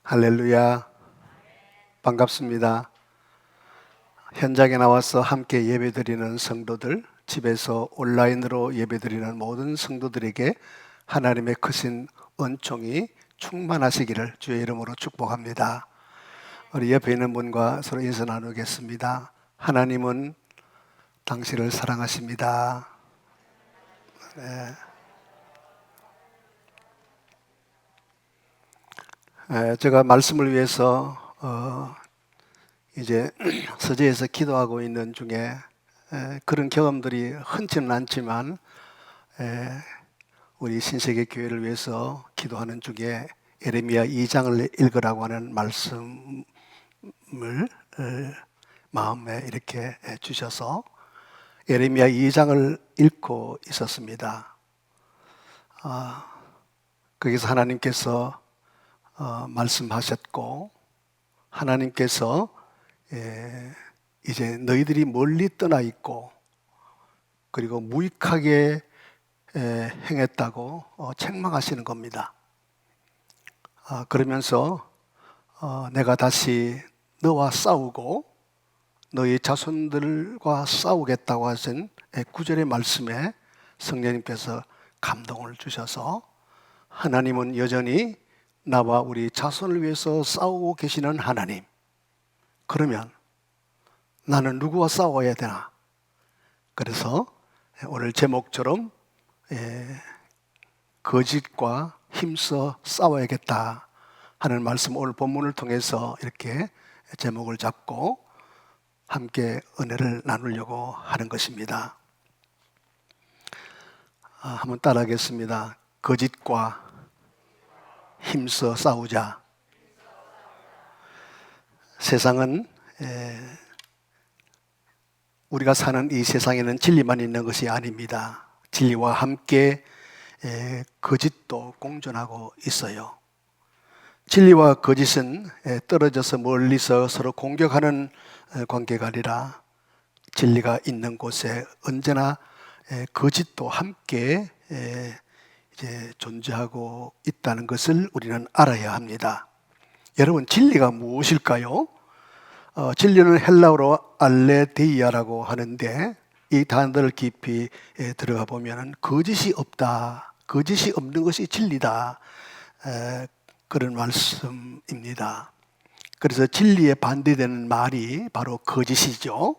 할렐루야. 반갑습니다. 현장에 나와서 함께 예배드리는 성도들, 집에서 온라인으로 예배드리는 모든 성도들에게 하나님의 크신 은총이 충만하시기를 주의 이름으로 축복합니다. 우리 옆에 있는 분과 서로 인사 나누겠습니다. 하나님은 당신을 사랑하십니다. 제가 말씀을 위해서 이제 서재에서 기도하고 있는 중에 그런 경험들이 흔치는 않지만 우리 신세계 교회를 위해서 기도하는 중에 예레미야 2장을 읽으라고 하는 말씀을 마음에 이렇게 주셔서 예레미야 2장을 읽고 있었습니다. 거기서 하나님께서 말씀하셨고, 하나님께서 이제 너희들이 멀리 떠나 있고 그리고 무익하게 행했다고 책망하시는 겁니다. 그러면서 내가 다시 너와 싸우고 너희 자손들과 싸우겠다고 하신 9절의 말씀에 성령님께서 감동을 주셔서 하나님은 여전히 나와 우리 자손을 위해서 싸우고 계시는 하나님, 그러면 나는 누구와 싸워야 되나? 그래서 오늘 제목처럼 거짓과 힘써 싸워야겠다 하는 말씀, 오늘 본문을 통해서 이렇게 제목을 잡고 함께 은혜를 나누려고 하는 것입니다. 한번 따라하겠습니다. 거짓과 힘써 싸우자. 세상은 우리가 사는 이 세상에는 진리만 있는 것이 아닙니다. 진리와 함께 거짓도 공존하고 있어요. 진리와 거짓은 떨어져서 멀리서 서로 공격하는 관계가 아니라 진리가 있는 곳에 언제나 거짓도 함께 이제 존재하고 있다는 것을 우리는 알아야 합니다. 여러분, 진리가 무엇일까요? 진리는 헬라어로 알레데이아라고 하는데, 이 단어를 깊이 들어가 보면 거짓이 없다, 거짓이 없는 것이 진리다, 그런 말씀입니다. 그래서 진리에 반대되는 말이 바로 거짓이죠.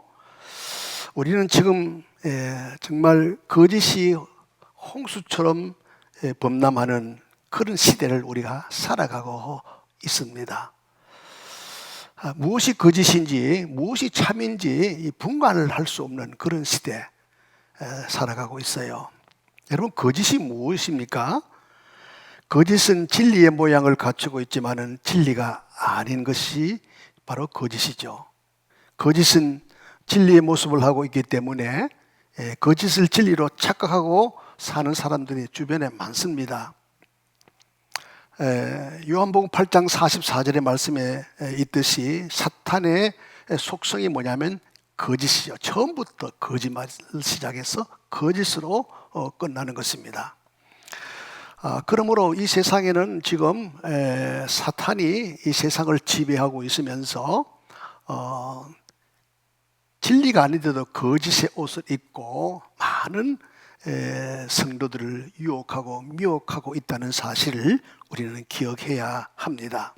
우리는 지금 정말 거짓이 홍수처럼 범람하는 그런 시대를 우리가 살아가고 있습니다. 무엇이 거짓인지 무엇이 참인지 분간을 할 수 없는 그런 시대에 살아가고 있어요. 여러분, 거짓이 무엇입니까? 거짓은 진리의 모양을 갖추고 있지만은 진리가 아닌 것이 바로 거짓이죠. 거짓은 진리의 모습을 하고 있기 때문에 거짓을 진리로 착각하고 사는 사람들이 주변에 많습니다. 요한복음 8장 44절의 말씀에 있듯이 사탄의 속성이 뭐냐면 거짓이죠. 처음부터 거짓말을 시작해서 거짓으로 끝나는 것입니다. 그러므로 이 세상에는 지금 사탄이 이 세상을 지배하고 있으면서 진리가 아닌데도 거짓의 옷을 입고 많은 성도들을 유혹하고 미혹하고 있다는 사실을 우리는 기억해야 합니다.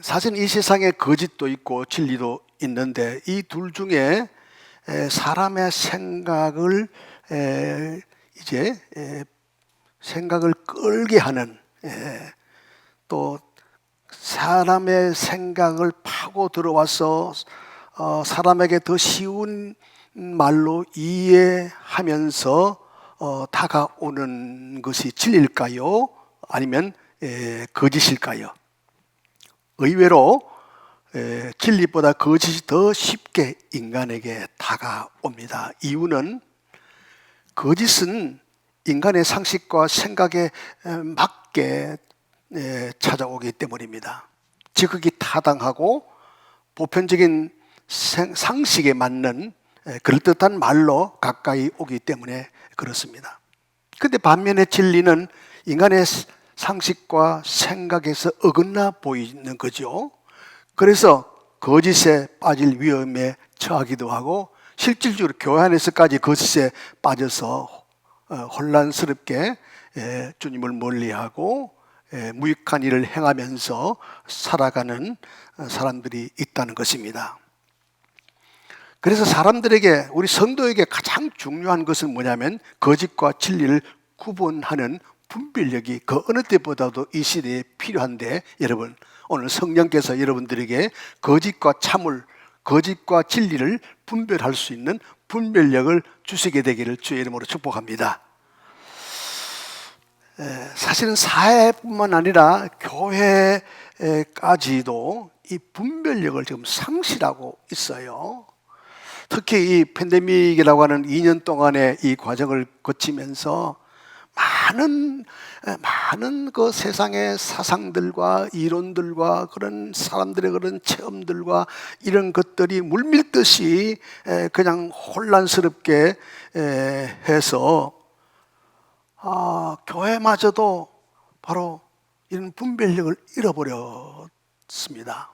사실 이 생에 거짓도 있고 진리도 있는데, 이 둘 중에 사람의 생각을 이제 생각을 끌게 하는, 또 사람의 생각을 파고 들어와서 사람에게 더 쉬운 말로 이해하면서 다가오는 것이 진리일까요? 아니면 거짓일까요? 의외로 진리보다 거짓이 더 쉽게 인간에게 다가옵니다. 이유는 거짓은 인간의 상식과 생각에 맞게 찾아오기 때문입니다. 지극히 타당하고 보편적인 상식에 맞는 그럴듯한 말로 가까이 오기 때문에 그렇습니다. 그런데 반면에 진리는 인간의 상식과 생각에서 어긋나 보이는 거죠. 그래서 거짓에 빠질 위험에 처하기도 하고 실질적으로 교회 안에서까지 거짓에 빠져서 혼란스럽게 주님을 멀리하고 무익한 일을 행하면서 살아가는 사람들이 있다는 것입니다. 그래서 사람들에게, 우리 성도에게 가장 중요한 것은 뭐냐면 거짓과 진리를 구분하는 분별력이 그 어느 때보다도 이 시대에 필요한데, 여러분 오늘 성령께서 여러분들에게 거짓과 참을, 거짓과 진리를 분별할 수 있는 분별력을 주시게 되기를 주의 이름으로 축복합니다. 사실은 사회뿐만 아니라 교회까지도 이 분별력을 지금 상실하고 있어요. 특히 이 팬데믹이라고 하는 2년 동안의 이 과정을 거치면서 많은 그 세상의 사상들과 이론들과 그런 사람들의 그런 체험들과 이런 것들이 물밀듯이 그냥 혼란스럽게 해서 교회마저도 바로 이런 분별력을 잃어버렸습니다.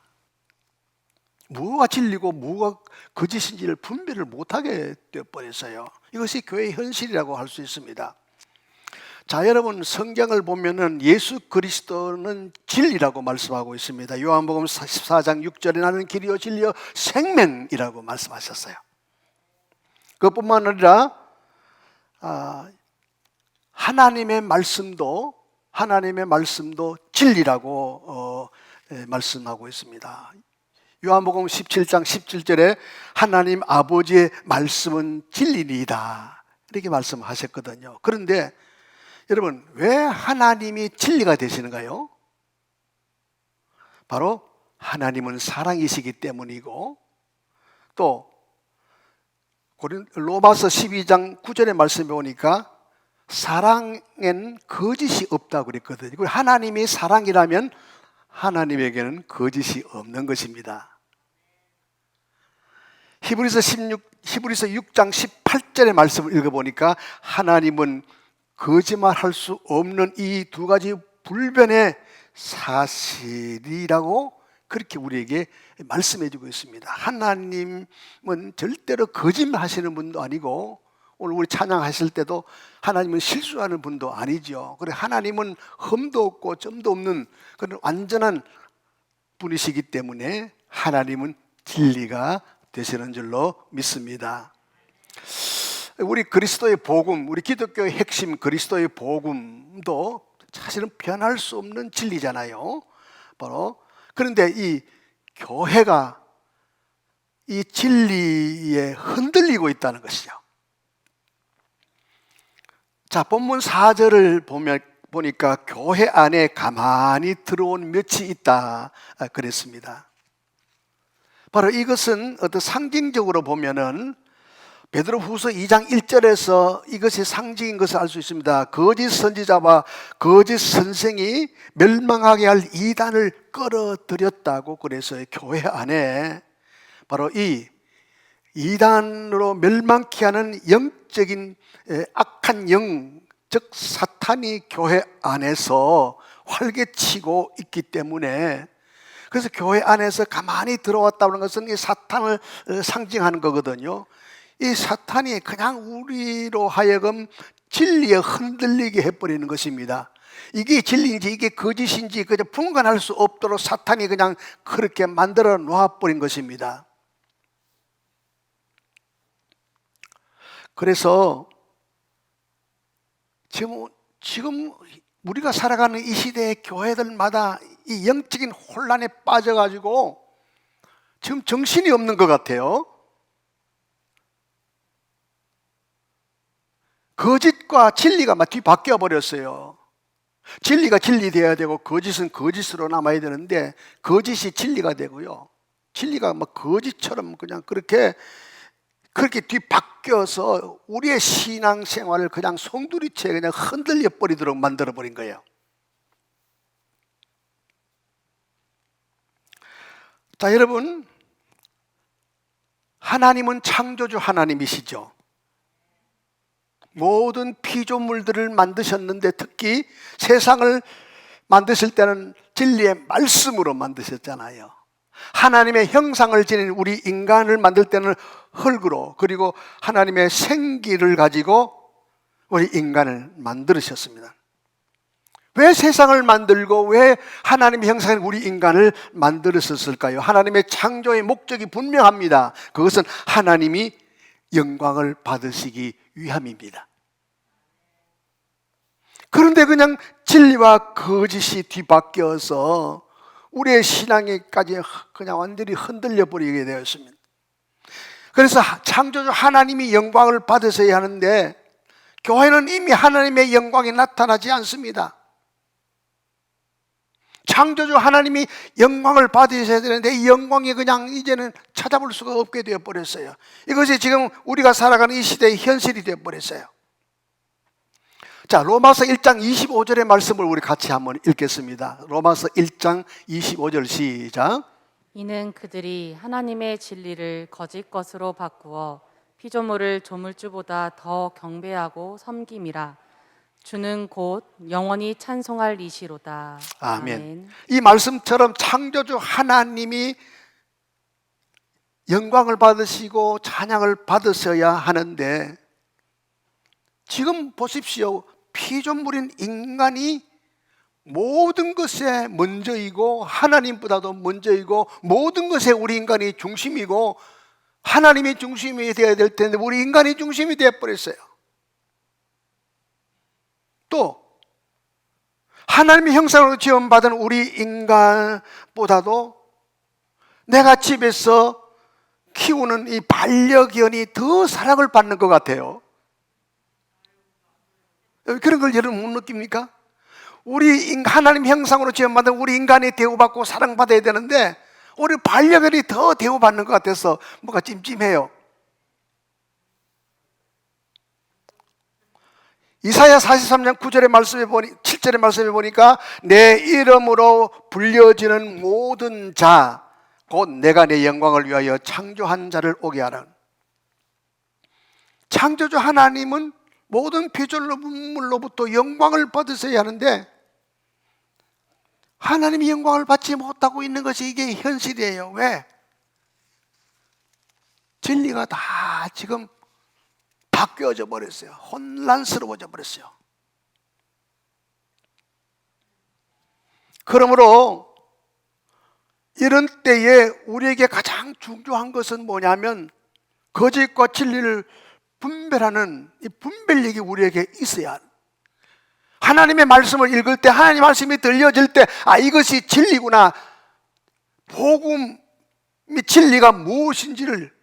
무엇가 진리고 무엇가 거짓인지를 분별을 못하게 되어버렸어요. 이것이 교회의 현실이라고 할 수 있습니다. 자, 여러분 성경을 보면은 예수 그리스도는 진리라고 말씀하고 있습니다. 요한복음 14장 6절에 나는 길이요 진리요 생명이라고 말씀하셨어요. 그것뿐만 아니라 하나님의 말씀도 진리라고 말씀하고 있습니다. 요한복음 17장 17절에 하나님 아버지의 말씀은 진리니이다 이렇게 말씀하셨거든요. 그런데 여러분 왜 하나님이 진리가 되시는가요? 바로 하나님은 사랑이시기 때문이고, 또 로마서 12장 9절의 말씀에 보니까 사랑엔 거짓이 없다고 그랬거든요. 하나님이 사랑이라면 하나님에게는 거짓이 없는 것입니다. 히브리서 6장 18절의 말씀을 읽어보니까 하나님은 거짓말할 수 없는 이 두 가지 불변의 사실이라고 그렇게 우리에게 말씀해 주고 있습니다. 하나님은 절대로 거짓말하시는 분도 아니고, 오늘 우리 찬양하실 때도 하나님은 실수하는 분도 아니죠. 그래 하나님은 흠도 없고 점도 없는 그런 완전한 분이시기 때문에 하나님은 진리가 되시는 줄로 믿습니다. 우리 그리스도의 복음, 우리 기독교의 핵심 그리스도의 복음도 사실은 변할 수 없는 진리잖아요. 바로 그런데 이 교회가 이 진리에 흔들리고 있다는 것이죠. 자, 본문 4절을 보니까 교회 안에 가만히 들어온 몇이 있다 그랬습니다. 바로 이것은 어떤 상징적으로 보면은 베드로후서 2장 1절에서 이것이 상징인 것을 알 수 있습니다. 거짓 선지자와 거짓 선생이 멸망하게 할 이단을 끌어들였다고. 그래서 교회 안에 바로 이 이단으로 멸망케 하는 영적인 악한 영, 즉 사탄이 교회 안에서 활개치고 있기 때문에, 그래서 교회 안에서 가만히 들어왔다는 것은 이 사탄을 상징하는 거거든요. 이 사탄이 그냥 우리로 하여금 진리에 흔들리게 해버리는 것입니다. 이게 진리인지 이게 거짓인지 그냥 분간할 수 없도록 사탄이 그냥 그렇게 만들어 놓아버린 것입니다. 그래서 지금 우리가 살아가는 이 시대의 교회들마다 이 영적인 혼란에 빠져가지고 지금 정신이 없는 것 같아요. 거짓과 진리가 막 뒤바뀌어 버렸어요. 진리가 진리 되어야 되고 거짓은 거짓으로 남아야 되는데 거짓이 진리가 되고요, 진리가 막 거짓처럼 그냥 그렇게 뒤바뀌어서 우리의 신앙생활을 그냥 송두리째 그냥 흔들려 버리도록 만들어 버린 거예요. 자, 여러분, 하나님은 창조주 하나님이시죠. 모든 피조물들을 만드셨는데 특히 세상을 만드실 때는 진리의 말씀으로 만드셨잖아요. 하나님의 형상을 지닌 우리 인간을 만들 때는 흙으로, 그리고 하나님의 생기를 가지고 우리 인간을 만들으셨습니다. 왜 세상을 만들고 왜 하나님의 형상인 우리 인간을 만들었을까요? 하나님의 창조의 목적이 분명합니다. 그것은 하나님이 영광을 받으시기 위함입니다. 그런데 그냥 진리와 거짓이 뒤바뀌어서 우리의 신앙에까지 그냥 완전히 흔들려 버리게 되었습니다. 그래서 창조주 하나님이 영광을 받으셔야 하는데 교회는 이미 하나님의 영광이 나타나지 않습니다. 창조주 하나님이 영광을 받으셔야 되는데 이 영광이 그냥 이제는 찾아볼 수가 없게 되어 버렸어요. 이것이 지금 우리가 살아가는 이 시대의 현실이 되어 버렸어요. 자, 로마서 1장 25절의 말씀을 우리 같이 한번 읽겠습니다. 로마서 1장 25절 시작. 이는 그들이 하나님의 진리를 거짓 것으로 바꾸어 피조물을 조물주보다 더 경배하고 섬김이라. 주는 곧 영원히 찬송할 이시로다. 아멘. 이 말씀처럼 창조주 하나님이 영광을 받으시고 찬양을 받으셔야 하는데 지금 보십시오. 피조물인 인간이 모든 것에 먼저이고 하나님보다도 먼저이고 모든 것에 우리 인간이 중심이고 하나님이 중심이 되어야 될 텐데 우리 인간이 중심이 되어버렸어요. 또 하나님의 형상으로 지원받은 우리 인간보다도 내가 집에서 키우는 이 반려견이 더 사랑을 받는 것 같아요. 그런 걸 여러분 못 느낍니까? 우리 하나님 형상으로 지원받은 우리 인간이 대우받고 사랑받아야 되는데 우리 반려견이 더 대우받는 것 같아서 뭔가 찜찜해요. 이사야 43장 9절의 말씀에 보니 7절의 말씀에 보니까 내 이름으로 불려지는 모든 자 곧 내가 내 영광을 위하여 창조한 자를 오게 하라. 창조주 하나님은 모든 피조물로부터 영광을 받으셔야 하는데 하나님이 영광을 받지 못하고 있는 것이 이게 현실이에요. 왜? 진리가 다 지금 바뀌어져 버렸어요. 혼란스러워져 버렸어요. 그러므로 이런 때에 우리에게 가장 중요한 것은 뭐냐면 거짓과 진리를 분별하는 이 분별력이 우리에게 있어야 합니다. 하나님의 말씀을 읽을 때 하나님의 말씀이 들려질 때 이것이 진리구나, 복음이 진리가 무엇인지를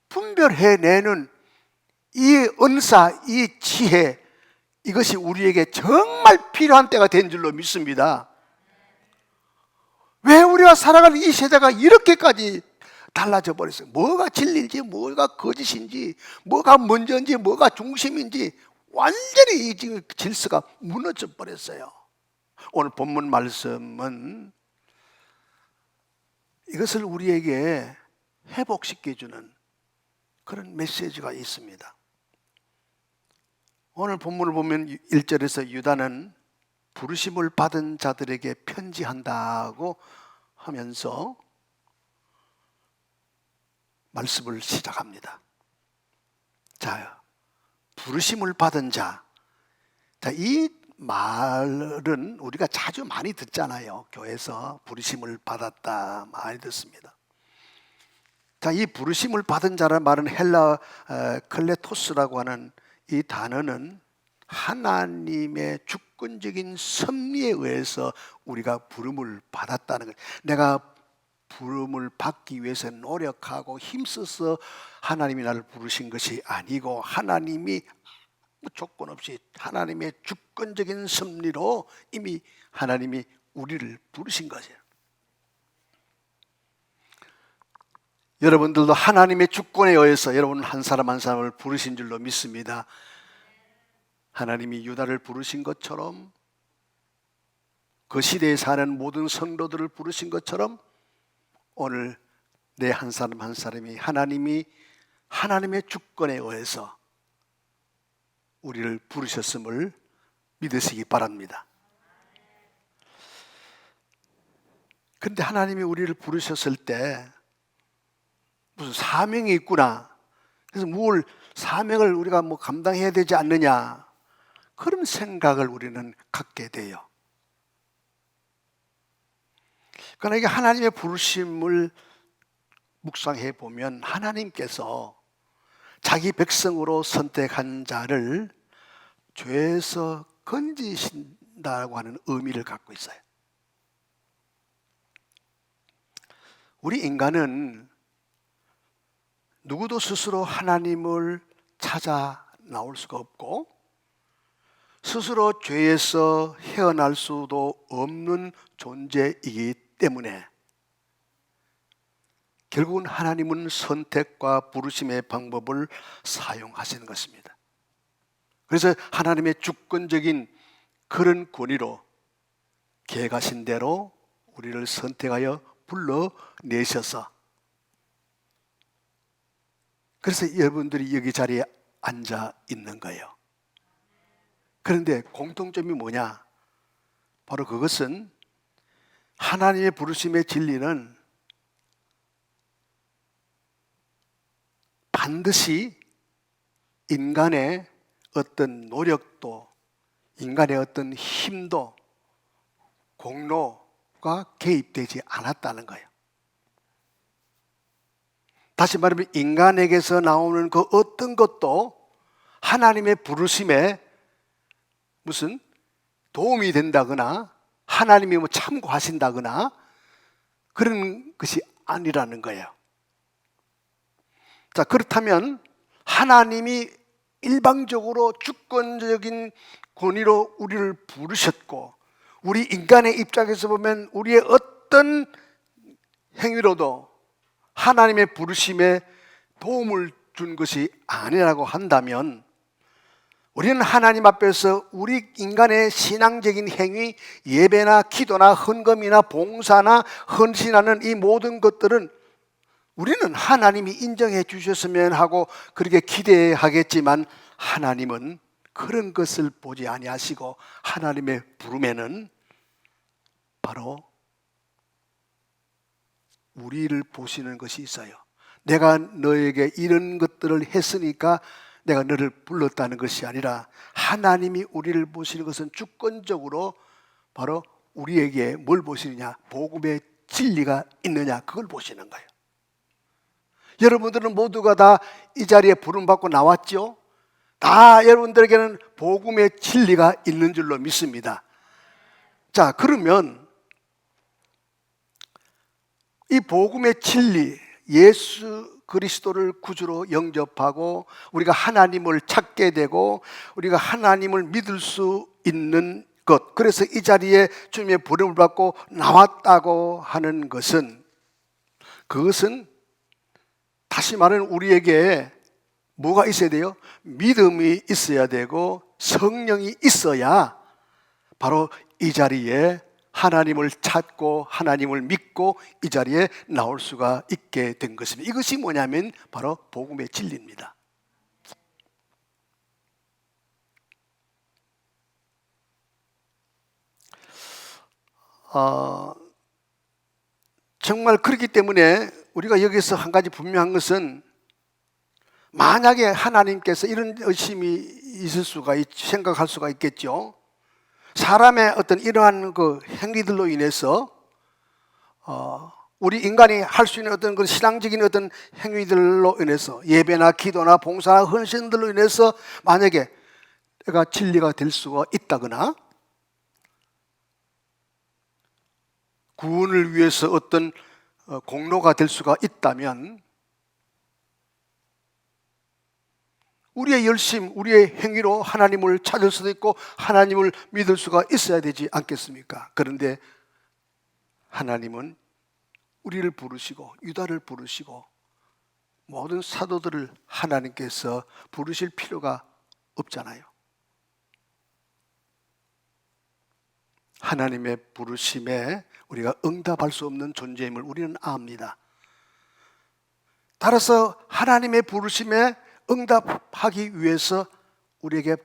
분별해내는 이 은사, 이 지혜, 이것이 우리에게 정말 필요한 때가 된 줄로 믿습니다. 왜 우리가 살아가는 이 세대가 이렇게까지 달라져 버렸어요? 뭐가 진리인지 뭐가 거짓인지 뭐가 먼저인지 뭐가 중심인지 완전히 지금 질서가 무너져 버렸어요. 오늘 본문 말씀은 이것을 우리에게 회복시켜주는 그런 메시지가 있습니다. 오늘 본문을 보면 1절에서 유다는 부르심을 받은 자들에게 편지한다고 하면서 말씀을 시작합니다. 자, 부르심을 받은 자. 자, 이 말은 우리가 자주 많이 듣잖아요. 교회에서 부르심을 받았다 많이 듣습니다. 자, 이 부르심을 받은 자라는 말은 헬라 클레토스라고 하는 이 단어는 하나님의 주권적인 섭리에 의해서 우리가 부름을 받았다는 거예요. 내가 부름을 받기 위해서 노력하고 힘써서 하나님이 나를 부르신 것이 아니고 하나님이 조건 없이 하나님의 주권적인 섭리로 이미 하나님이 우리를 부르신 것이에요. 여러분들도 하나님의 주권에 의해서 여러분 한 사람 한 사람을 부르신 줄로 믿습니다. 하나님이 유다를 부르신 것처럼 그 시대에 사는 모든 성도들을 부르신 것처럼 오늘 내 한 사람 한 사람이 하나님이 하나님의 주권에 의해서 우리를 부르셨음을 믿으시기 바랍니다. 그런데 하나님이 우리를 부르셨을 때 무슨 사명이 있구나. 그래서 뭘 사명을 우리가 뭐 감당해야 되지 않느냐. 그런 생각을 우리는 갖게 돼요. 그러나 이게 하나님의 부르심을 묵상해 보면 하나님께서 자기 백성으로 선택한 자를 죄에서 건지신다고 하는 의미를 갖고 있어요. 우리 인간은 누구도 스스로 하나님을 찾아 나올 수가 없고 스스로 죄에서 헤어날 수도 없는 존재이기 때문에 결국은 하나님은 선택과 부르심의 방법을 사용하시는 것입니다. 그래서 하나님의 주권적인 그런 권위로 계획하신 대로 우리를 선택하여 불러내셔서 그래서 여러분들이 여기 자리에 앉아 있는 거예요. 그런데 공통점이 뭐냐? 바로 그것은 하나님의 부르심의 진리는 반드시 인간의 어떤 노력도 인간의 어떤 힘도 공로가 개입되지 않았다는 거예요. 다시 말하면 인간에게서 나오는 그 어떤 것도 하나님의 부르심에 무슨 도움이 된다거나 하나님이 뭐 참고하신다거나 그런 것이 아니라는 거예요. 자, 그렇다면 하나님이 일방적으로 주권적인 권위로 우리를 부르셨고 우리 인간의 입장에서 보면 우리의 어떤 행위로도 하나님의 부르심에 도움을 준 것이 아니라고 한다면 우리는 하나님 앞에서 우리 인간의 신앙적인 행위, 예배나 기도나 헌금이나 봉사나 헌신하는 이 모든 것들은 우리는 하나님이 인정해 주셨으면 하고 그렇게 기대하겠지만 하나님은 그런 것을 보지 아니하시고 하나님의 부름에는 바로 우리를 보시는 것이 있어요. 내가 너에게 이런 것들을 했으니까 내가 너를 불렀다는 것이 아니라 하나님이 우리를 보시는 것은 주권적으로 바로 우리에게 뭘 보시느냐? 복음의 진리가 있느냐? 그걸 보시는 거예요. 여러분들은 모두가 다 이 자리에 부름받고 나왔죠? 다 여러분들에게는 복음의 진리가 있는 줄로 믿습니다. 자, 그러면 이 복음의 진리, 예수 그리스도를 구주로 영접하고 우리가 하나님을 찾게 되고 우리가 하나님을 믿을 수 있는 것, 그래서 이 자리에 주님의 부름을 받고 나왔다고 하는 것은 그것은 다시 말하면 우리에게 뭐가 있어야 돼요? 믿음이 있어야 되고 성령이 있어야 바로 이 자리에 하나님을 찾고 하나님을 믿고 이 자리에 나올 수가 있게 된 것입니다. 이것이 뭐냐면 바로 복음의 진리입니다. 정말 그렇기 때문에 우리가 여기서 한 가지 분명한 것은 만약에 하나님께서 이런 의심이 있을 수가 생각할 수가 있겠죠. 사람의 어떤 이러한 그 행위들로 인해서 우리 인간이 할 수 있는 어떤 그 신앙적인 어떤 행위들로 인해서 예배나 기도나 봉사나 헌신들로 인해서 만약에 내가 진리가 될 수가 있다거나 구원을 위해서 어떤 공로가 될 수가 있다면 우리의 열심, 우리의 행위로 하나님을 찾을 수도 있고 하나님을 믿을 수가 있어야 되지 않겠습니까? 그런데 하나님은 우리를 부르시고 유다를 부르시고 모든 사도들을 하나님께서 부르실 필요가 없잖아요. 하나님의 부르심에 우리가 응답할 수 없는 존재임을 우리는 압니다. 따라서 하나님의 부르심에 응답하기 위해서 우리에게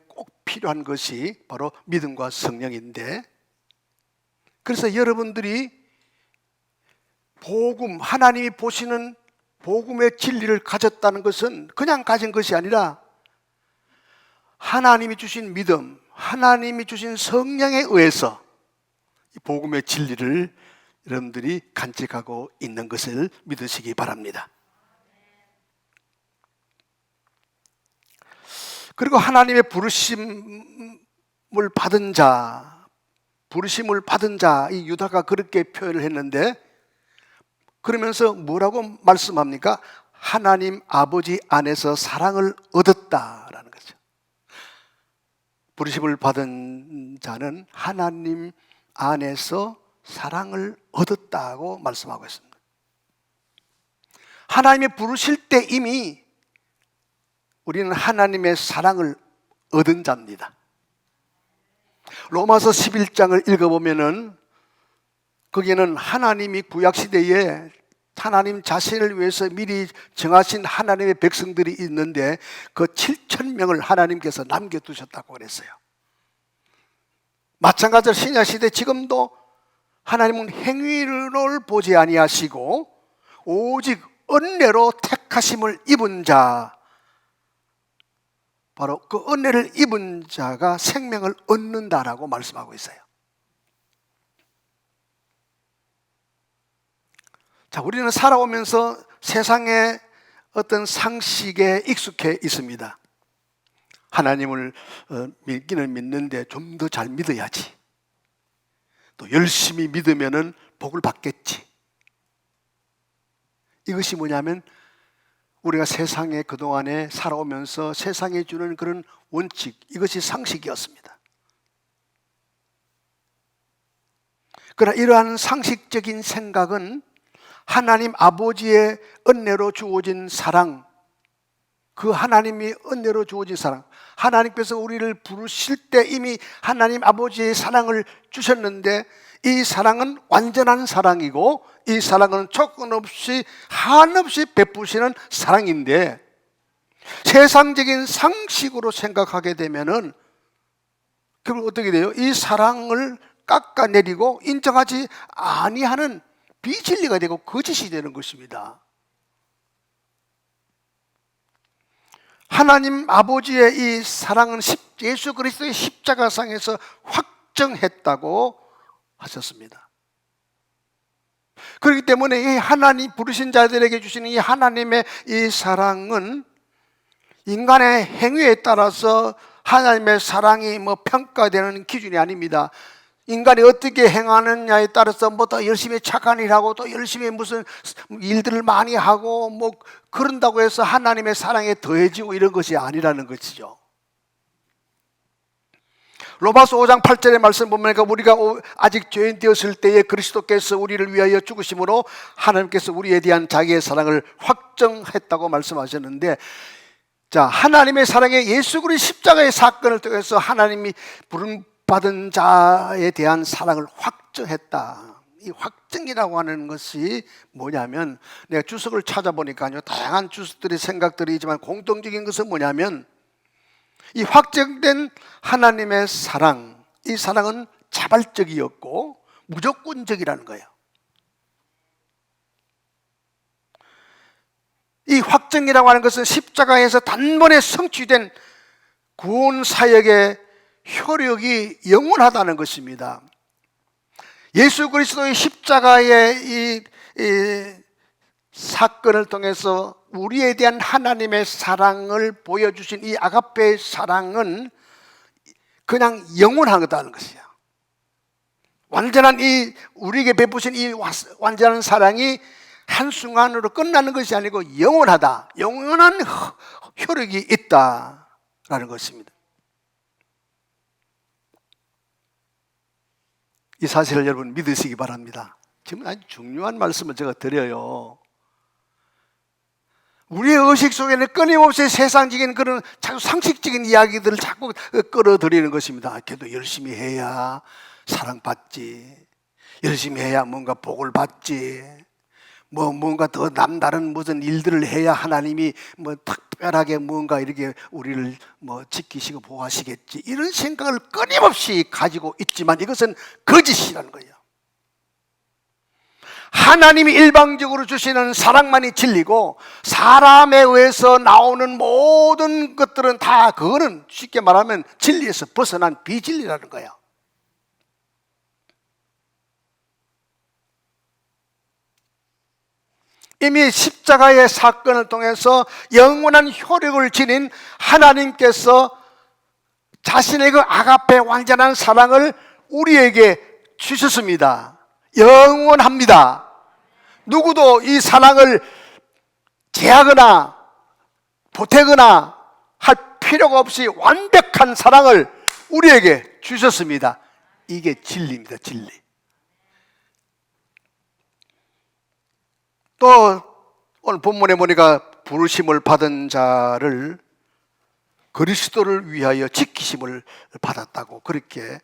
필요한 것이 바로 믿음과 성령인데, 그래서 여러분들이 복음, 하나님이 보시는 복음의 진리를 가졌다는 것은 그냥 가진 것이 아니라 하나님이 주신 믿음, 하나님이 주신 성령에 의해서 이 복음의 진리를 여러분들이 간직하고 있는 것을 믿으시기 바랍니다. 그리고 하나님의 부르심을 받은 자, 이 유다가 그렇게 표현을 했는데, 그러면서 뭐라고 말씀합니까? 하나님 아버지 안에서 사랑을 얻었다라는 거죠. 부르심을 받은 자는 하나님 안에서 사랑을 얻었다고 말씀하고 있습니다. 하나님이 부르실 때 이미 우리는 하나님의 사랑을 얻은 자입니다. 로마서 11장을 읽어보면은 거기에는 하나님이 구약시대에 하나님 자신을 위해서 미리 정하신 하나님의 백성들이 있는데 그 7,000명을 하나님께서 남겨두셨다고 그랬어요. 마찬가지로 신약시대 지금도 하나님은 행위를 보지 아니하시고 오직 은혜로 택하심을 입은 자, 바로 그 은혜를 입은 자가 생명을 얻는다라고 말씀하고 있어요. 자, 우리는 살아오면서 세상의 어떤 상식에 익숙해 있습니다. 하나님을 믿기는 믿는데 좀 더 잘 믿어야지. 또 열심히 믿으면은 복을 받겠지. 이것이 뭐냐면 우리가 세상에 그동안에 살아오면서 세상에 주는 그런 원칙, 이것이 상식이었습니다. 그러나 이러한 상식적인 생각은 하나님 아버지의 은혜로 주어진 사랑, 그 하나님이 은혜로 주어진 사랑, 하나님께서 우리를 부르실 때 이미 하나님 아버지의 사랑을 주셨는데 이 사랑은 완전한 사랑이고 이 사랑은 조건 없이 한없이 베푸시는 사랑인데, 세상적인 상식으로 생각하게 되면은 그럼 어떻게 돼요? 이 사랑을 깎아내리고 인정하지 아니하는 비진리가 되고 거짓이 되는 것입니다. 하나님 아버지의 이 사랑은 예수 그리스도의 십자가상에서 확정했다고 하셨습니다. 그렇기 때문에 이 하나님 부르신 자들에게 주시는 이 하나님의 이 사랑은 인간의 행위에 따라서 하나님의 사랑이 평가되는 기준이 아닙니다. 인간이 어떻게 행하느냐에 따라서 더 열심히 착한 일하고 또 열심히 무슨 일들을 많이 하고 그런다고 해서 하나님의 사랑에 더해지고 이런 것이 아니라는 것이죠. 로마서 5장 8절의 말씀 보면 우리가 아직 죄인 되었을 때에 그리스도께서 우리를 위하여 죽으심으로 하나님께서 우리에 대한 자기의 사랑을 확정했다고 말씀하셨는데, 자, 하나님의 사랑에 예수 그리스도 십자가의 사건을 통해서 하나님이 부름받은 자에 대한 사랑을 확정했다. 이 확정이라고 하는 것이 뭐냐면, 내가 주석을 찾아보니까요, 다양한 주석들의 생각들이지만 공통적인 것은 뭐냐면, 이 확정된 하나님의 사랑, 이 사랑은 자발적이었고 무조건적이라는 거예요. 이 확정이라고 하는 것은 십자가에서 단번에 성취된 구원 사역의 효력이 영원하다는 것입니다. 예수 그리스도의 십자가의 이 사건을 통해서 우리에 대한 하나님의 사랑을 보여주신 이 아가페의 사랑은 그냥 영원하다는 것이야. 완전한 우리에게 베푸신 이 완전한 사랑이 한순간으로 끝나는 것이 아니고 영원하다, 영원한 효력이 있다라는 것입니다. 이 사실을 여러분 믿으시기 바랍니다. 지금 아주 중요한 말씀을 제가 드려요. 우리의 의식 속에는 끊임없이 세상적인 그런 자꾸 상식적인 이야기들을 자꾸 끌어들이는 것입니다. 걔도 열심히 해야 사랑받지, 열심히 해야 뭔가 복을 받지, 뭔가 더 남다른 무슨 일들을 해야 하나님이 특별하게 뭔가 이렇게 우리를 지키시고 보호하시겠지, 이런 생각을 끊임없이 가지고 있지만 이것은 거짓이라는 거예요. 하나님이 일방적으로 주시는 사랑만이 진리고, 사람에 의해서 나오는 모든 것들은 다 그거는 쉽게 말하면 진리에서 벗어난 비진리라는 거예요. 이미 십자가의 사건을 통해서 영원한 효력을 지닌 하나님께서 자신의 그 아가페 완전한 사랑을 우리에게 주셨습니다. 영원합니다. 누구도 이 사랑을 제하거나 보태거나 할 필요가 없이 완벽한 사랑을 우리에게 주셨습니다. 이게 진리입니다. 진리. 또 오늘 본문에 보니까 부르심을 받은 자를 그리스도를 위하여 지키심을 받았다고 그렇게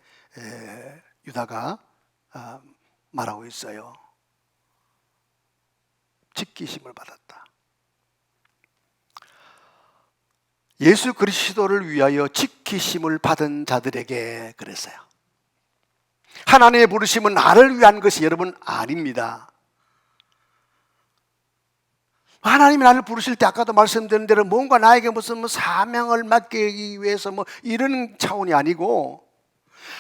유다가 말하고 있어요. 지키심을 받았다. 예수 그리스도를 위하여 지키심을 받은 자들에게 그랬어요. 하나님의 부르심은 나를 위한 것이 여러분 아닙니다. 하나님이 나를 부르실 때 아까도 말씀드린 대로 뭔가 나에게 무슨 사명을 맡기기 위해서 이런 차원이 아니고,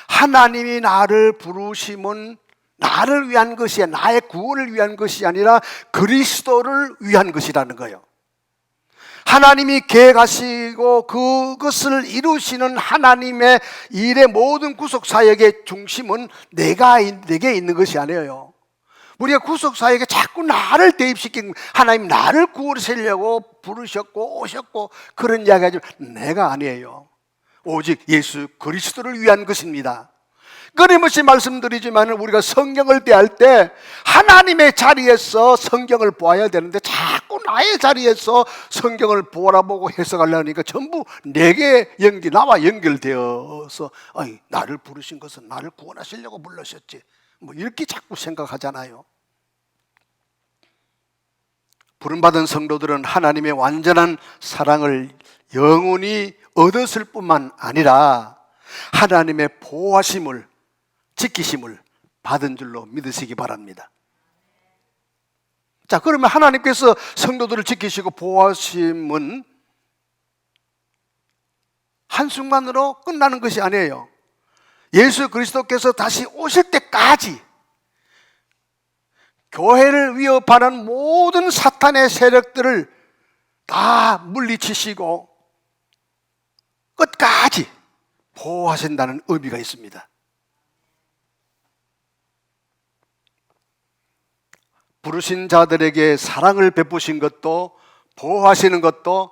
하나님이 나를 부르심은 나를 위한 것이, 나의 구원을 위한 것이 아니라 그리스도를 위한 것이라는 거예요. 하나님이 계획하시고 그것을 이루시는 하나님의 일의 모든 구속사역의 중심은 내게 있는 것이 아니에요. 우리가 구속사역에 자꾸 나를 대입시킨, 하나님 나를 구원하시려고 부르셨고 오셨고 그런 이야기하지 내가 아니에요. 오직 예수 그리스도를 위한 것입니다. 끊임없이 말씀드리지만 우리가 성경을 대할 때 하나님의 자리에서 성경을 보아야 되는데 자꾸 나의 자리에서 성경을 보라보고 해석하려니까 전부 나와 연결되어서 나를 부르신 것은 나를 구원하시려고 불러셨지, 이렇게 자꾸 생각하잖아요. 부름받은 성도들은 하나님의 완전한 사랑을 영원히 얻었을 뿐만 아니라 하나님의 보호하심을, 지키심을 받은 줄로 믿으시기 바랍니다. 자, 그러면 하나님께서 성도들을 지키시고 보호하심은 한순간으로 끝나는 것이 아니에요. 예수 그리스도께서 다시 오실 때까지 교회를 위협하는 모든 사탄의 세력들을 다 물리치시고 끝까지 보호하신다는 의미가 있습니다. 부르신 자들에게 사랑을 베푸신 것도, 보호하시는 것도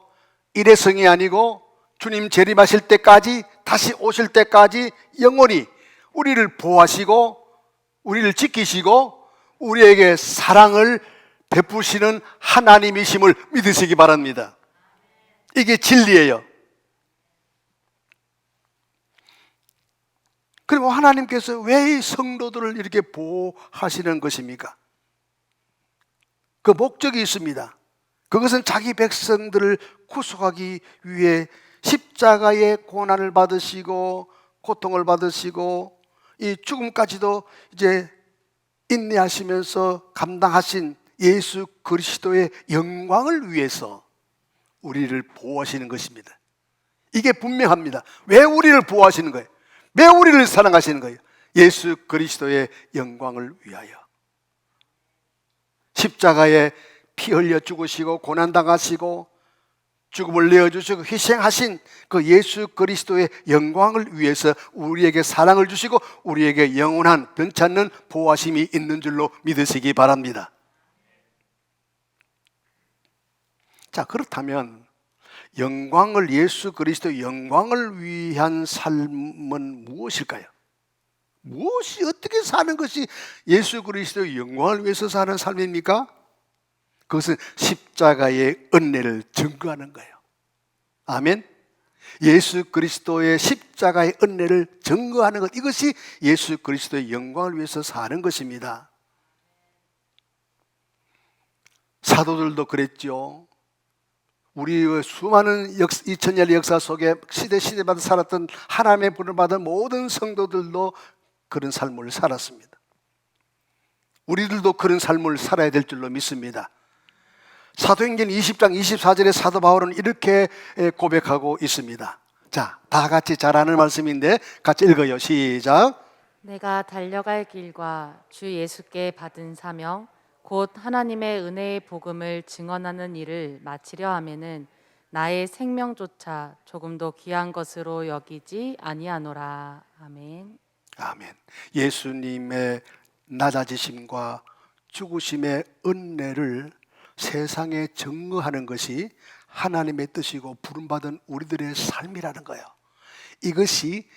일회성이 아니고 주님 재림하실 때까지, 다시 오실 때까지 영원히 우리를 보호하시고 우리를 지키시고 우리에게 사랑을 베푸시는 하나님이심을 믿으시기 바랍니다. 이게 진리예요. 그리고 하나님께서 왜 이 성도들을 이렇게 보호하시는 것입니까? 그 목적이 있습니다. 그것은 자기 백성들을 구속하기 위해 십자가의 고난을 받으시고 고통을 받으시고 이 죽음까지도 이제 인내하시면서 감당하신 예수 그리스도의 영광을 위해서 우리를 보호하시는 것입니다. 이게 분명합니다. 왜 우리를 보호하시는 거예요? 왜 우리를 사랑하시는 거예요? 예수 그리스도의 영광을 위하여. 십자가에 피 흘려 죽으시고 고난당하시고 죽음을 내어주시고 희생하신 그 예수 그리스도의 영광을 위해서 우리에게 사랑을 주시고 우리에게 영원한 변찮는 보호하심이 있는 줄로 믿으시기 바랍니다. 자, 그렇다면 영광을, 예수 그리스도의 영광을 위한 삶은 무엇일까요? 무엇이, 어떻게 사는 것이 예수 그리스도의 영광을 위해서 사는 삶입니까? 그것은 십자가의 은혜를 증거하는 거예요. 아멘. 예수 그리스도의 십자가의 은혜를 증거하는 것, 이것이 예수 그리스도의 영광을 위해서 사는 것입니다. 사도들도 그랬죠. 우리의 수많은 2000년의 역사 속에 시대마다 살았던 하나님의 부름을 받은 모든 성도들도 그런 삶을 살았습니다. 우리들도 그런 삶을 살아야 될 줄로 믿습니다. 사도행전 20장 24절에 사도 바울은 이렇게 고백하고 있습니다. 자, 다 같이 잘 아는 말씀인데 같이 읽어요. 시작. 내가 달려갈 길과 주 예수께 받은 사명 곧 하나님의 은혜의 복음을 증언하는 일을 마치려 하면은 나의 생명조차 조금도 귀한 것으로 여기지 아니하노라. 아멘. 아멘. 예수님의 낮아지심과 죽으심의 은혜를 세상에 증거하는 것이 하나님의 뜻이고 부름받은 우리들의 삶이라는 거예요. 이것이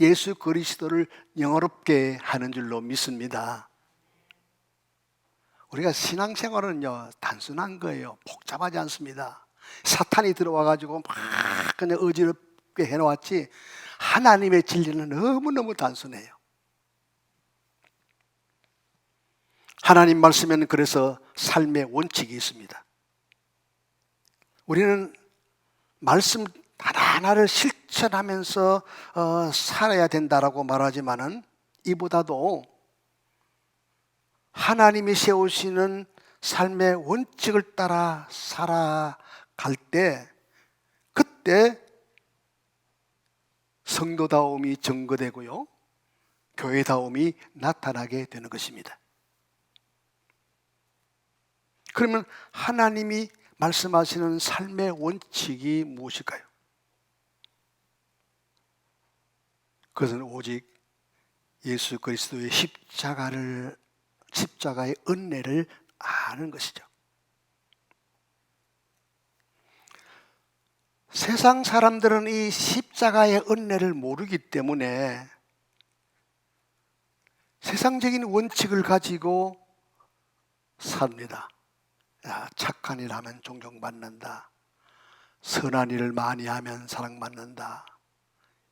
예수 그리스도를 영화롭게 하는 줄로 믿습니다. 우리가 신앙생활은요 단순한 거예요. 복잡하지 않습니다. 사탄이 들어와가지고 막 그냥 어지럽게 해놓았지 하나님의 진리는 너무너무 단순해요. 하나님 말씀에는 그래서 삶의 원칙이 있습니다. 우리는 말씀 하나하나를 실천하면서 살아야 된다라고 말하지만은 이보다도 하나님이 세우시는 삶의 원칙을 따라 살아갈 때 그때 성도다움이 증거되고요 교회다움이 나타나게 되는 것입니다. 그러면 하나님이 말씀하시는 삶의 원칙이 무엇일까요? 그것은 오직 예수 그리스도의 십자가의 은혜를 아는 것이죠. 세상 사람들은 이 십자가의 은혜를 모르기 때문에 세상적인 원칙을 가지고 삽니다. 착한 일 하면 존경받는다. 선한 일을 많이 하면 사랑받는다.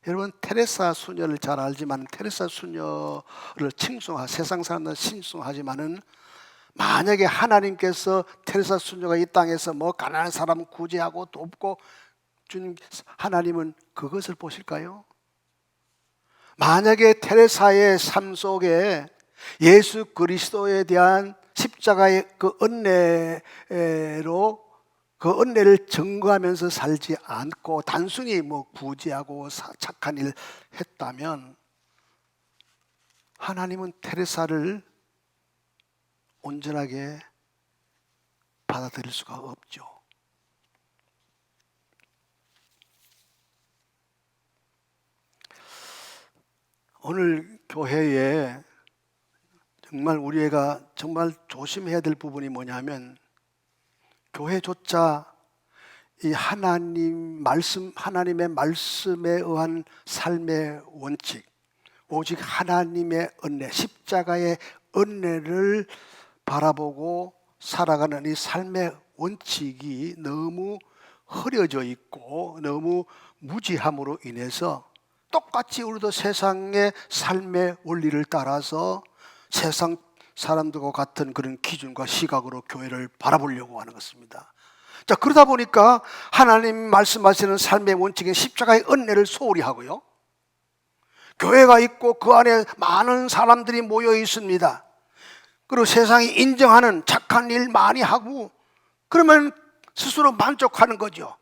여러분 테레사 수녀를 잘 알지만 테레사 수녀를 세상 사람들은 칭송하지만은 만약에 하나님께서 테레사 수녀가 이 땅에서 뭐 가난한 사람 구제하고 돕고 주님 하나님은 그것을 보실까요? 만약에 테레사의 삶 속에 예수 그리스도에 대한 십자가의 그 은혜로 그 은혜를 증거하면서 살지 않고 단순히 뭐 구제하고 착한 일 했다면 하나님은 테레사를 온전하게 받아들일 수가 없죠. 오늘 교회에 정말 우리가 정말 조심해야 될 부분이 뭐냐면 교회조차 이 하나님의 말씀에 의한 삶의 원칙, 오직 하나님의 은혜, 십자가의 은혜를 바라보고 살아가는 이 삶의 원칙이 너무 흐려져 있고 너무 무지함으로 인해서 똑같이 우리도 세상의 삶의 원리를 따라서 세상 사람들과 같은 그런 기준과 시각으로 교회를 바라보려고 하는 것입니다. 자, 그러다 보니까 하나님 말씀하시는 삶의 원칙인 십자가의 은혜를 소홀히 하고요. 교회가 있고 그 안에 많은 사람들이 모여 있습니다. 그리고 세상이 인정하는 착한 일 많이 하고 그러면 스스로 만족하는 거죠.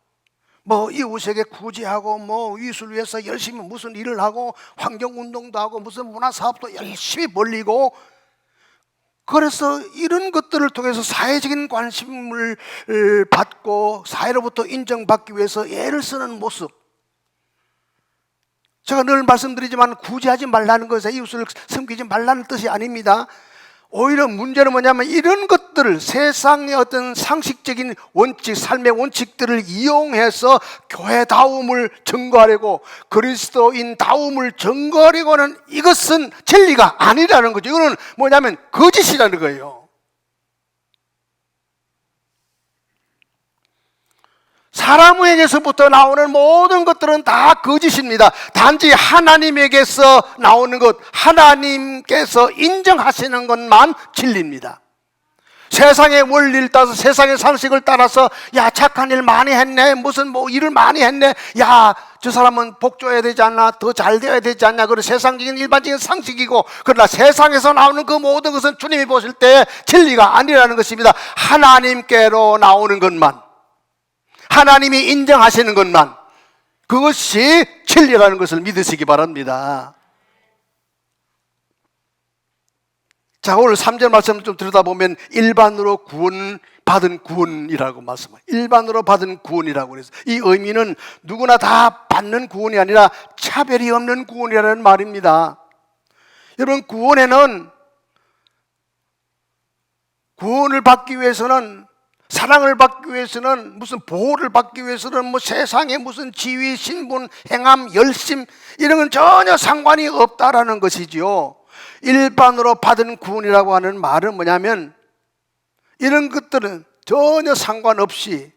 뭐 이웃에게 구제하고 뭐 이웃을 위해서 열심히 무슨 일을 하고 환경운동도 하고 무슨 문화사업도 열심히 벌리고 그래서 이런 것들을 통해서 사회적인 관심을 받고 사회로부터 인정받기 위해서 애를 쓰는 모습. 제가 늘 말씀드리지만 구제하지 말라는 것은 이웃을 섬기지 말라는 뜻이 아닙니다. 오히려 문제는 뭐냐면 이런 것들을 세상의 어떤 상식적인 원칙, 삶의 원칙들을 이용해서 교회다움을 증거하려고 그리스도인다움을 증거하려고 하는 이것은 진리가 아니라는 거죠. 이거는 뭐냐면 거짓이라는 거예요. 사람에게서부터 나오는 모든 것들은 다 거짓입니다. 단지 하나님에게서 나오는 것, 하나님께서 인정하시는 것만 진리입니다. 세상의 원리를 따라서 세상의 상식을 따라서 야 착한 일 많이 했네, 무슨 뭐 일을 많이 했네, 야 저 사람은 복 줘야 되지 않나, 더 잘 되어야 되지 않냐, 그런 세상적인 일반적인 상식이고, 그러나 세상에서 나오는 그 모든 것은 주님이 보실 때 진리가 아니라는 것입니다. 하나님께로 나오는 것만, 하나님이 인정하시는 것만, 그것이 진리라는 것을 믿으시기 바랍니다. 자, 오늘 3절 말씀을 좀 들여다보면 일반으로 받은 구원이라고 말씀해요. 일반으로 받은 구원이라고 그래서 이 의미는 누구나 다 받는 구원이 아니라 차별이 없는 구원이라는 말입니다. 여러분, 구원을 받기 위해서는, 사랑을 받기 위해서는, 무슨 보호를 받기 위해서는 뭐 세상에 무슨 지위, 신분, 행함, 열심 이런 건 전혀 상관이 없다라는 것이지요. 일반으로 받은 구원이라고 하는 말은 뭐냐면 이런 것들은 전혀 상관없이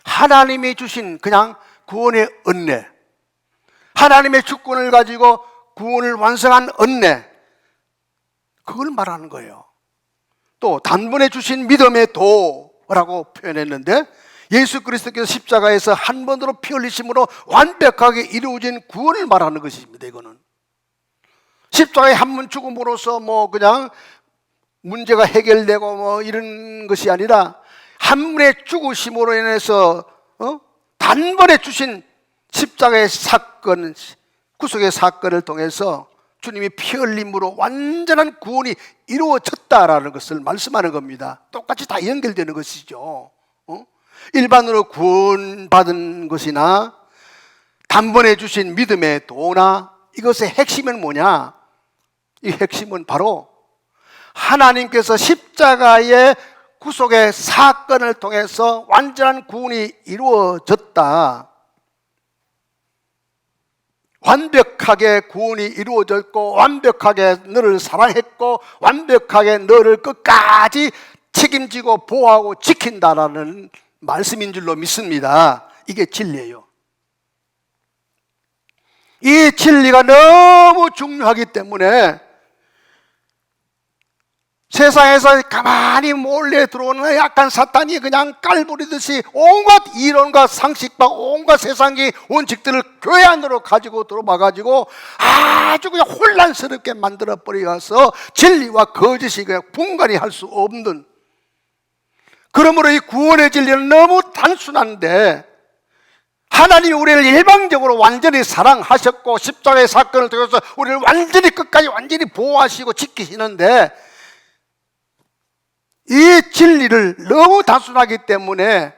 하나님이 주신 그냥 구원의 은혜, 하나님의 주권을 가지고 구원을 완성한 은혜, 그걸 말하는 거예요. 또 단번에 주신 믿음의 도라고 표현했는데, 예수 그리스도께서 십자가에서 한 번으로 피 흘리심으로 완벽하게 이루어진 구원을 말하는 것입니다. 이거는 십자가에 한 번 죽음으로써 뭐 그냥 문제가 해결되고 뭐 이런 것이 아니라 한 분의 죽으심으로 인해서 단번에 주신 십자가의 사건, 구속의 사건을 통해서 주님이 피 흘림으로 완전한 구원이 이루어졌다라는 것을 말씀하는 겁니다. 똑같이 다 연결되는 것이죠. 일반으로 구원받은 것이나 단번에 주신 믿음의 도나, 이것의 핵심은 뭐냐? 이 핵심은 바로 하나님께서 십자가의 구속의 사건을 통해서 완전한 구원이 이루어졌다, 완벽하게 구원이 이루어졌고 완벽하게 너를 사랑했고 완벽하게 너를 끝까지 책임지고 보호하고 지킨다라는 말씀인 줄로 믿습니다. 이게 진리예요. 이 진리가 너무 중요하기 때문에 세상에서 가만히 몰래 들어오는 약간 사탄이 그냥 깔부리듯이 온갖 이론과 상식과 온갖 세상의 원칙들을 교회 안으로 가지고 들어와가지고 아주 그냥 혼란스럽게 만들어버려서 진리와 거짓이 그냥 분간이 할 수 없는, 그러므로 이 구원의 진리는 너무 단순한데 하나님이 우리를 일방적으로 완전히 사랑하셨고 십자가의 사건을 통해서 우리를 완전히 끝까지 완전히 보호하시고 지키시는데, 이 진리를 너무 단순하기 때문에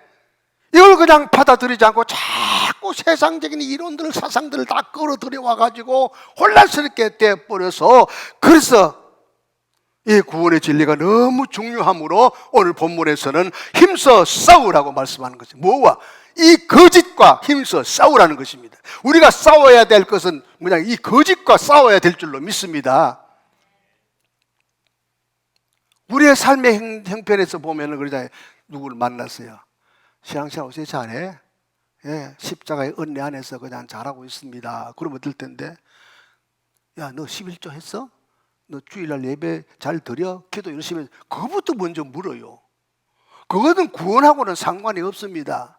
이걸 그냥 받아들이지 않고 자꾸 세상적인 이론들, 사상들을 다 끌어들여 와가지고 혼란스럽게 되어버려서, 그래서 이 구원의 진리가 너무 중요하므로 오늘 본문에서는 힘써 싸우라고 말씀하는 것이 뭐와? 이 거짓과 힘써 싸우라는 것입니다. 우리가 싸워야 될 것은 뭐냐? 이 거짓과 싸워야 될 줄로 믿습니다. 우리의 삶의 형편에서 보면 그러잖아요. 누구를 만났어요. 신앙생활 어떻게 잘해? 예, 십자가의 은혜 안에서 그냥 잘하고 있습니다. 그러면 될 텐데, 야, 너 11조 했어? 너 주일날 예배 잘 드려? 기도 열심히 해서, 그거부터 먼저 물어요. 그거는 구원하고는 상관이 없습니다.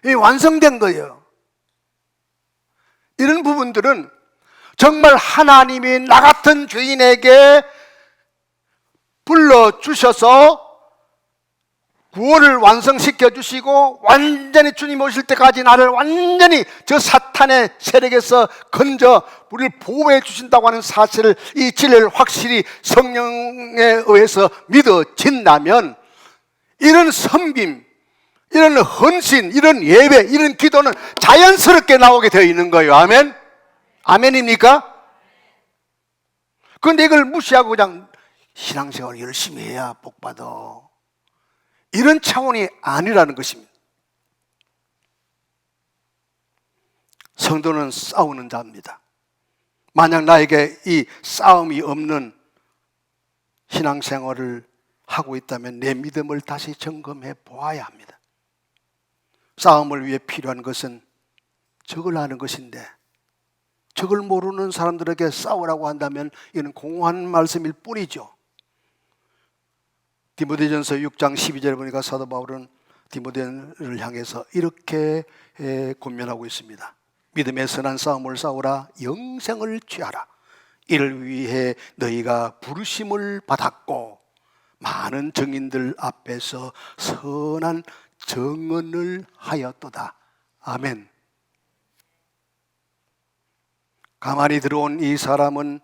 이게 완성된 거예요. 이런 부분들은 정말 하나님이 나 같은 죄인에게 불러주셔서 구원을 완성시켜 주시고 완전히 주님 오실 때까지 나를 완전히 저 사탄의 세력에서 건져 우리를 보호해 주신다고 하는 사실을, 이 진리를 확실히 성령에 의해서 믿어진다면 이런 섬김, 이런 헌신, 이런 예배, 이런 기도는 자연스럽게 나오게 되어 있는 거예요. 아멘? 아멘입니까? 그런데 이걸 무시하고 그냥 신앙생활 열심히 해야 복받아, 이런 차원이 아니라는 것입니다. 성도는 싸우는 자입니다. 만약 나에게 이 싸움이 없는 신앙생활을 하고 있다면 내 믿음을 다시 점검해 보아야 합니다. 싸움을 위해 필요한 것은 적을 아는 것인데, 적을 모르는 사람들에게 싸우라고 한다면 이는 공허한 말씀일 뿐이죠. 디모데전서 6장 12절에 보니까 사도 바울은 디모데를 향해서 이렇게 권면하고 있습니다. 믿음의 선한 싸움을 싸우라. 영생을 취하라. 이를 위해 너희가 부르심을 받았고 많은 증인들 앞에서 선한 증언을 하였도다. 아멘. 가만히 들어온 이 사람은,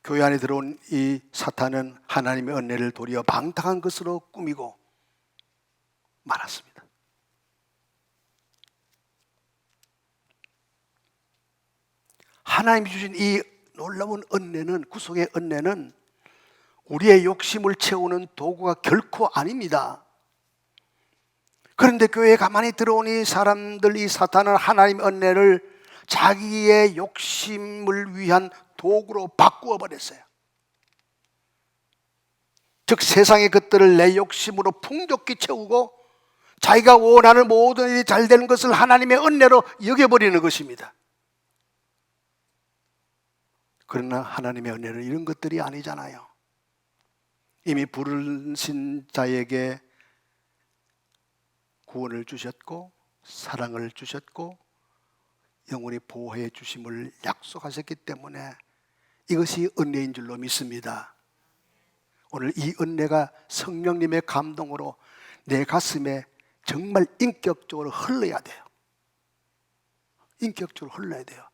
교회 안에 들어온 이 사탄은 하나님의 은혜를 도리어 방탕한 것으로 꾸미고 말았습니다. 하나님이 주신 이 놀라운 은혜는, 구속의 은혜는 우리의 욕심을 채우는 도구가 결코 아닙니다. 그런데 교회에 가만히 들어온 이 사람들, 이 사탄은 하나님의 은혜를 자기의 욕심을 위한 도구로 바꾸어 버렸어요. 즉 세상의 것들을 내 욕심으로 풍족히 채우고 자기가 원하는 모든 일이 잘 되는 것을 하나님의 은혜로 여겨버리는 것입니다. 그러나 하나님의 은혜는 이런 것들이 아니잖아요. 이미 부르신 자에게 구원을 주셨고 사랑을 주셨고 영원히 보호해 주심을 약속하셨기 때문에 이것이 은혜인 줄로 믿습니다. 오늘 이 은혜가 성령님의 감동으로 내 가슴에 정말 인격적으로 흘러야 돼요. 인격적으로 흘러야 돼요.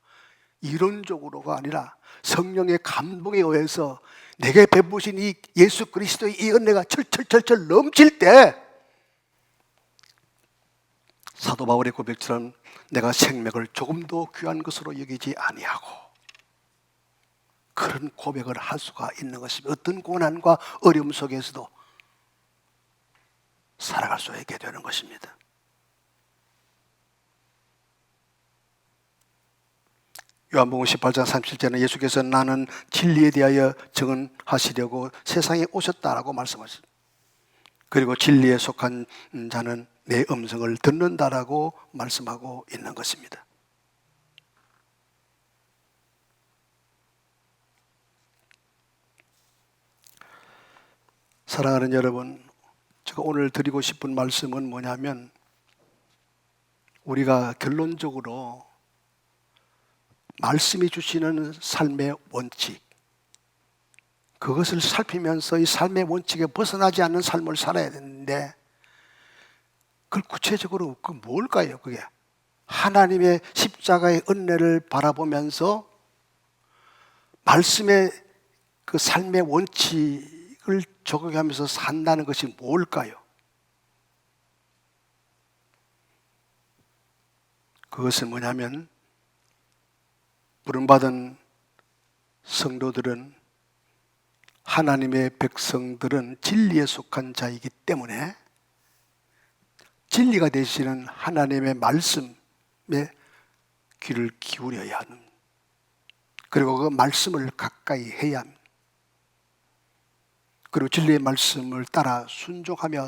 이론적으로가 아니라 성령의 감동에 의해서 내게 베푸신 이 예수 그리스도의 이 은혜가 철철철철 넘칠 때 사도 바울의 고백처럼 내가 생명을 조금도 귀한 것으로 여기지 아니하고 그런 고백을 할 수가 있는 것입니다. 어떤 고난과 어려움 속에서도 살아갈 수 있게 되는 것입니다. 요한복음 18장 37절에는 예수께서 나는 진리에 대하여 증언하시려고 세상에 오셨다라고 말씀하십니다. 그리고 진리에 속한 자는 내 음성을 듣는다라고 말씀하고 있는 것입니다. 사랑하는 여러분, 제가 오늘 드리고 싶은 말씀은 뭐냐면 우리가 결론적으로 말씀이 주시는 삶의 원칙, 그것을 살피면서 이 삶의 원칙에 벗어나지 않는 삶을 살아야 되는데 그걸 구체적으로 그 뭘까요? 그게 하나님의 십자가의 은혜를 바라보면서 말씀의 그 삶의 원칙을 적용하면서 산다는 것이 뭘까요? 그것은 뭐냐면 부름받은 성도들은, 하나님의 백성들은 진리에 속한 자이기 때문에 진리가 되시는 하나님의 말씀에 귀를 기울여야 하는, 그리고 그 말씀을 가까이 해야 합니다. 그리고 진리의 말씀을 따라 순종하며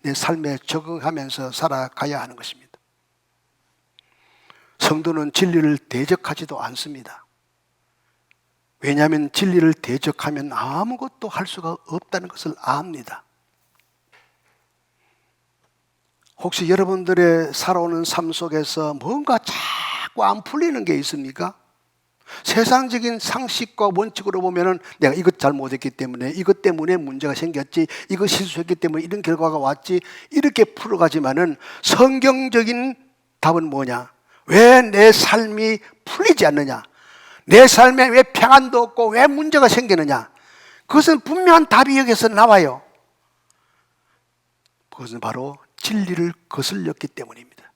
내 삶에 적응하면서 살아가야 하는 것입니다. 성도는 진리를 대적하지도 않습니다. 왜냐하면 진리를 대적하면 아무것도 할 수가 없다는 것을 압니다. 혹시 여러분들의 살아오는 삶 속에서 뭔가 자꾸 안 풀리는 게 있습니까? 세상적인 상식과 원칙으로 보면은 내가 이것 잘못했기 때문에, 이것 때문에 문제가 생겼지, 이거 실수했기 때문에 이런 결과가 왔지, 이렇게 풀어가지만은 성경적인 답은 뭐냐? 왜 내 삶이 풀리지 않느냐? 내 삶에 왜 평안도 없고 왜 문제가 생기느냐? 그것은 분명한 답이 여기서 나와요. 그것은 바로 진리를 거슬렸기 때문입니다.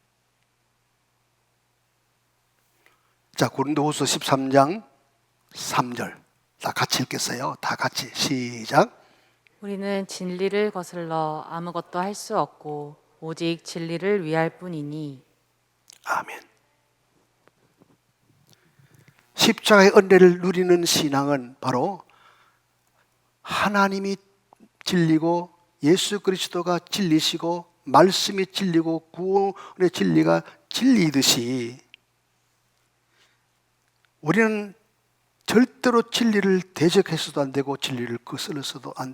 자, 고린도후서 13장 3절 다 같이 읽겠어요. 다 같이 시작. 우리는 진리를 거슬러 아무것도 할 수 없고 오직 진리를 위할 뿐이니. 아멘. 십자가의 은혜를 누리는 신앙은 바로 하나님이 진리고 예수 그리스도가 진리시고 말씀이 진리고 구원의 진리가 진리이듯이 우리는 절대로 진리를 대적해서도 안 되고 진리를 거슬러서도 안 되는